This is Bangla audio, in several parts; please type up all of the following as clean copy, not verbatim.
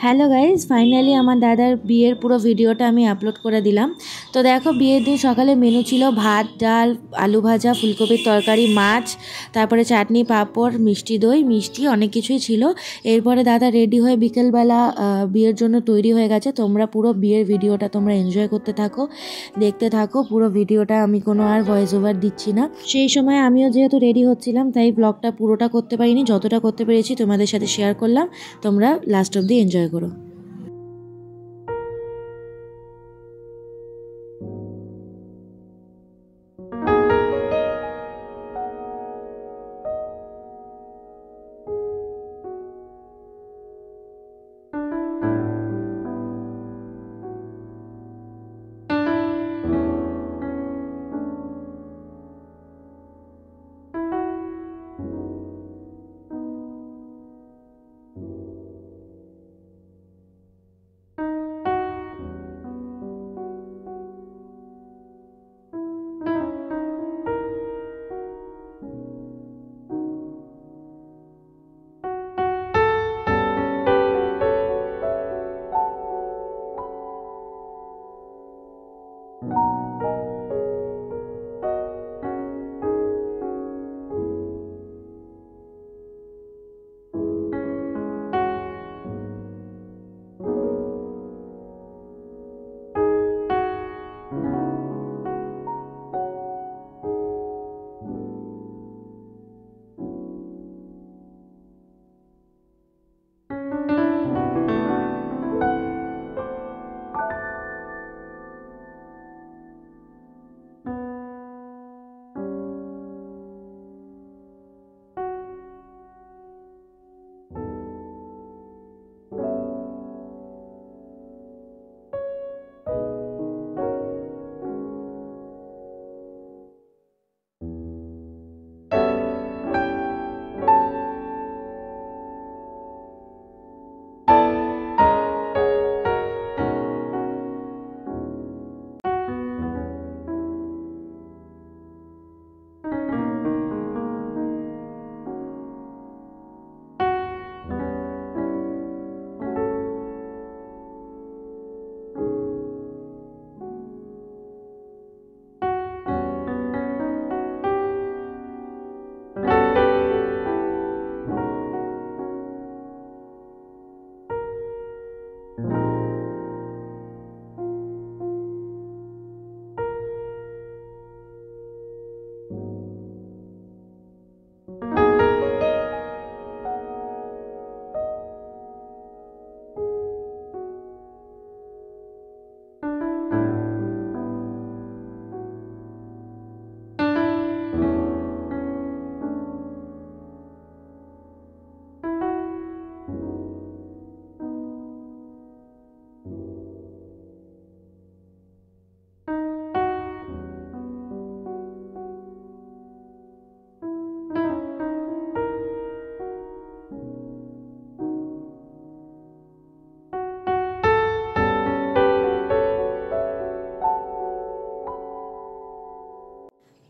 হ্যালো গাইজ, ফাইনালি আমার দাদার বিয়ের পুরো ভিডিওটা আমি আপলোড করে দিলাম। তো দেখো, বিয়ের দিন সকালে মেনু ছিল ভাত, ডাল, আলু ভাজা, ফুলকপির তরকারি, মাছ, তারপরে চাটনি, পাঁপড়, মিষ্টি দই, মিষ্টি অনেক কিছুই ছিল। এরপরে দাদা রেডি হয়ে বিকেলবেলা বিয়ের জন্য তৈরি হয়ে গেছে। তোমরা পুরো বিয়ের ভিডিওটা তোমরা এনজয় করতে থাকো, দেখতে থাকো পুরো ভিডিওটা। আমি কোনো আর ভয়েস ওভার দিচ্ছি না। সেই সময় আমিও যেহেতু রেডি হচ্ছিলাম, তাই ব্লগটা পুরোটা করতে পারিনি, যতটা করতে পেরেছি তোমাদের সাথে শেয়ার করলাম। তোমরা লাস্ট অব্দি এনজয় করো।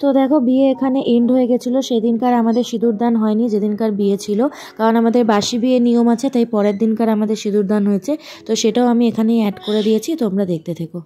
তো দেখো, বিয়ে এখানে এন্ড হয়ে গেছিলো। সেদিনকার আমাদের সিঁদুরদান হয়নি, যেদিনকার বিয়ে ছিল, কারণ আমাদের বাসি বিয়ে নিয়ম আছে, তাই পরের দিনকার আমাদের সিঁদুরদান হয়েছে। তো সেটাও আমি এখানেই অ্যাড করে দিয়েছি, তোমরা দেখতে থেকো।